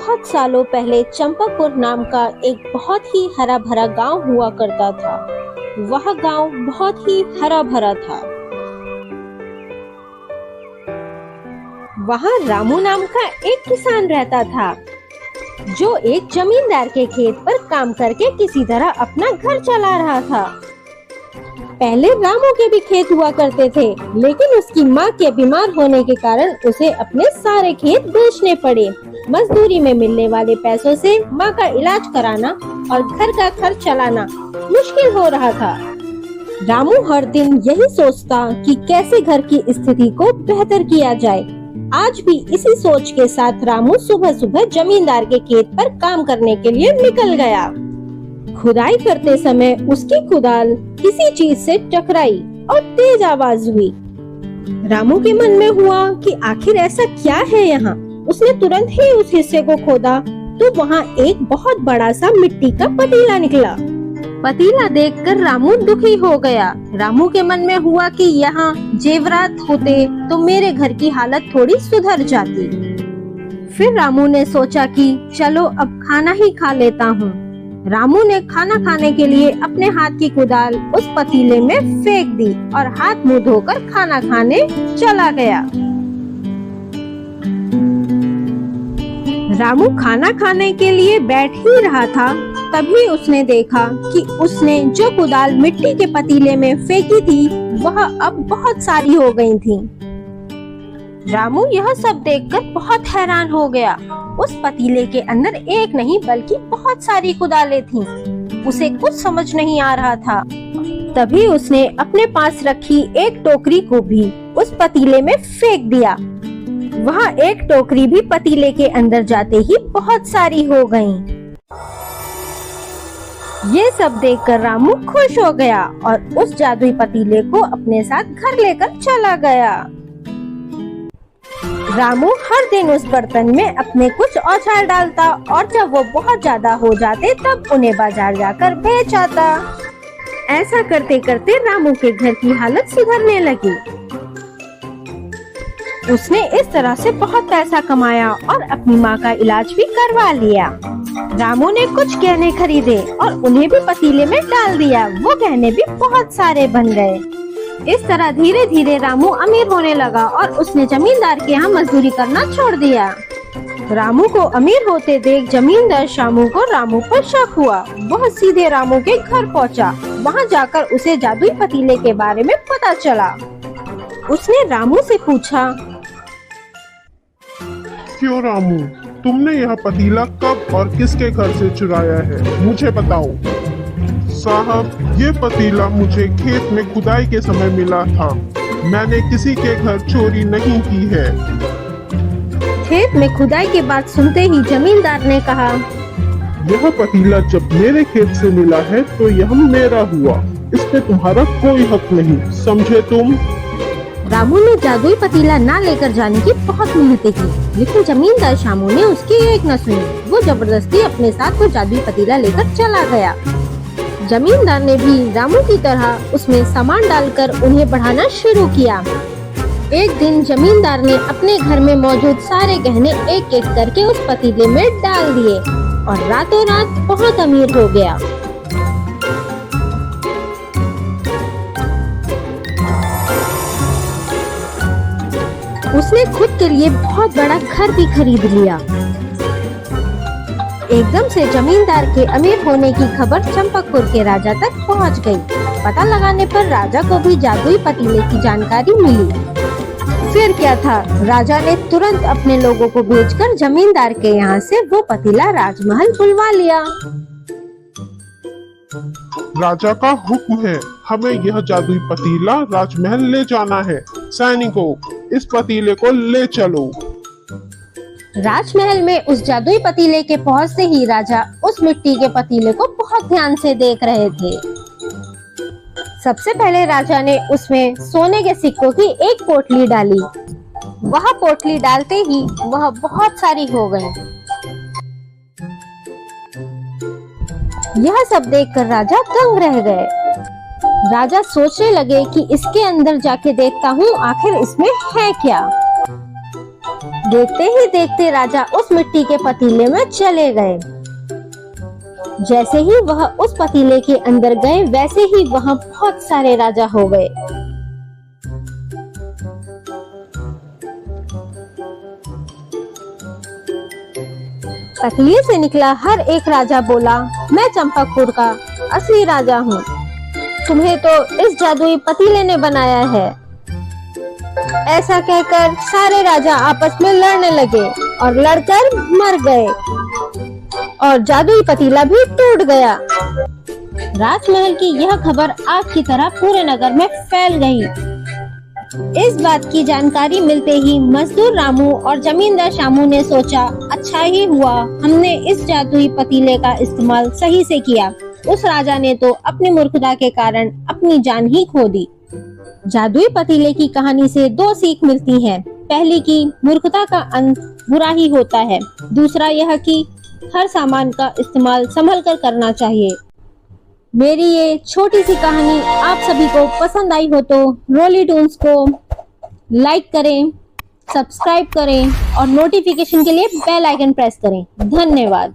बहुत सालों पहले चंपापुर नाम का एक बहुत ही हरा भरा गांव हुआ करता था। वह गांव बहुत ही हरा भरा था। वहाँ रामू नाम का एक किसान रहता था, जो एक जमींदार के खेत पर काम करके किसी तरह अपना घर चला रहा था। पहले रामू के भी खेत हुआ करते थे, लेकिन उसकी माँ के बीमार होने के कारण उसे अपने सारे खेत बेचने पड़े। मजदूरी में मिलने वाले पैसों से माँ का इलाज कराना और घर का खर्च चलाना मुश्किल हो रहा था। रामू हर दिन यही सोचता कि कैसे घर की स्थिति को बेहतर किया जाए। आज भी इसी सोच के साथ रामू सुबह सुबह जमींदार के खेत पर काम करने के लिए निकल गया। खुदाई करते समय उसकी कुदाल किसी चीज से टकराई और तेज आवाज हुई। रामू के मन में हुआ कि आखिर ऐसा क्या है यहाँ। उसने तुरंत ही उस हिस्से को खोदा तो वहाँ एक बहुत बड़ा सा मिट्टी का पतीला निकला। पतीला देखकर रामू दुखी हो गया। रामू के मन में हुआ कि यहाँ जेवरात होते तो मेरे घर की हालत थोड़ी सुधर जाती। फिर रामू ने सोचा कि चलो अब खाना ही खा लेता हूँ। रामू ने खाना खाने के लिए अपने हाथ की कुदाल उस पतीले में फेंक दी और हाथ मुंह धोकर खाना खाने चला गया। रामू खाना खाने के लिए बैठ ही रहा था, तभी उसने देखा कि उसने जो कुदाल मिट्टी के पतीले में फेंकी थी वह अब बहुत सारी हो गई थी। रामू यह सब देखकर बहुत हैरान हो गया। उस पतीले के अंदर एक नहीं बल्कि बहुत सारी कुदालें थीं। उसे कुछ समझ नहीं आ रहा था। तभी उसने अपने पास रखी एक टोकरी को भी उस पतीले में फेंक दिया। वहाँ एक टोकरी भी पतीले के अंदर जाते ही बहुत सारी हो गईं। ये सब देखकर रामू खुश हो गया और उस जादुई पतीले को अपने साथ घर लेकर चला गया। रामू हर दिन उस बर्तन में अपने कुछ औजार डालता और जब वो बहुत ज्यादा हो जाते तब उन्हें बाजार जाकर बेच आता। ऐसा करते करते रामू के घर की हालत सुधरने लगी। उसने इस तरह से बहुत पैसा कमाया और अपनी माँ का इलाज भी करवा लिया। रामू ने कुछ गहने खरीदे और उन्हें भी पतीले में डाल दिया। वो गहने भी बहुत सारे बन गए। इस तरह धीरे धीरे रामू अमीर होने लगा और उसने जमींदार के यहाँ मजदूरी करना छोड़ दिया। रामू को अमीर होते देख जमींदार शामू को रामू पर शक हुआ। वह सीधे रामू के घर पहुँचा। वहाँ जाकर उसे जादुई पतीले के बारे में पता चला। उसने रामू से पूछा, क्यों रामू, तुमने यह पतीला कब और किसके घर से चुराया है, मुझे बताओ। साहब, ये पतीला मुझे खेत में खुदाई के समय मिला था। मैंने किसी के घर चोरी नहीं की है। खेत में खुदाई की बात सुनते ही जमींदार ने कहा, यह पतीला जब मेरे खेत से मिला है तो यह मेरा हुआ। इस पे तुम्हारा कोई हक नहीं, समझे तुम। रामू ने जादुई पतीला ना लेकर जाने की बहुत मेहनत की, लेकिन जमींदार शामू ने उसकी एक न सुनी। वो जबरदस्ती अपने साथ वो जादुई पतीला लेकर चला गया। जमींदार ने भी रामू की तरह उसमें सामान डालकर उन्हें बढ़ाना शुरू किया। एक दिन जमींदार ने अपने घर में मौजूद सारे गहने एक एक करके उस पतीले में डाल दिए और रातों रात बहुत अमीर हो गया। उसने खुद के लिए बहुत बड़ा घर भी खरीद लिया। एकदम से जमींदार के अमीर होने की खबर चंपापुर के राजा तक पहुंच गई। पता लगाने पर राजा को भी जादुई पतीले की जानकारी मिली। फिर क्या था, राजा ने तुरंत अपने लोगों को भेजकर जमींदार के यहाँ से वो पतीला राजमहल बुलवा लिया। राजा का हुक्म है, हमें यह जादुई पतीला राजमहल ले जाना है। सैनिकों, इस पतीले को ले चलो। राजमहल में उस जादुई पतीले के पहुंचते ही राजा उस मिट्टी के पतीले को बहुत ध्यान से देख रहे थे। सबसे पहले राजा ने उसमें सोने के सिक्कों की एक पोटली डाली। वह पोटली डालते ही वह बहुत सारी हो गई। यह सब देखकर राजा दंग रह गए। राजा सोचने लगे कि इसके अंदर जाके देखता हूँ आखिर इसमें है क्या। देखते ही देखते राजा उस मिट्टी के पतीले में चले गए। जैसे ही वह उस पतीले के अंदर गए वैसे ही वहां बहुत सारे राजा हो गए। पतीले से निकला हर एक राजा बोला, मैं चंपकपुर का असली राजा हूँ। तुम्हें तो इस जादुई पतीले ने बनाया है। ऐसा कहकर सारे राजा आपस में लड़ने लगे और लड़कर मर गए और जादुई पतीला भी टूट गया। राजमहल की यह खबर आग की तरह पूरे नगर में फैल गई। इस बात की जानकारी मिलते ही मजदूर रामू और जमींदार शामू ने सोचा, अच्छा ही हुआ हमने इस जादुई पतीले का इस्तेमाल सही से किया। उस राजा ने तो अपनी मूर्खता के कारण अपनी जान ही खो दी। जादुई पतीले की कहानी से दो सीख मिलती हैं। पहली कि मूर्खता का अंत बुरा ही होता है। दूसरा यह कि हर सामान का इस्तेमाल संभल कर करना चाहिए। मेरी ये छोटी सी कहानी आप सभी को पसंद आई हो तो रोली टून्स को लाइक करें, सब्सक्राइब करें और नोटिफिकेशन के लिए बेल आइकन प्रेस करें। धन्यवाद।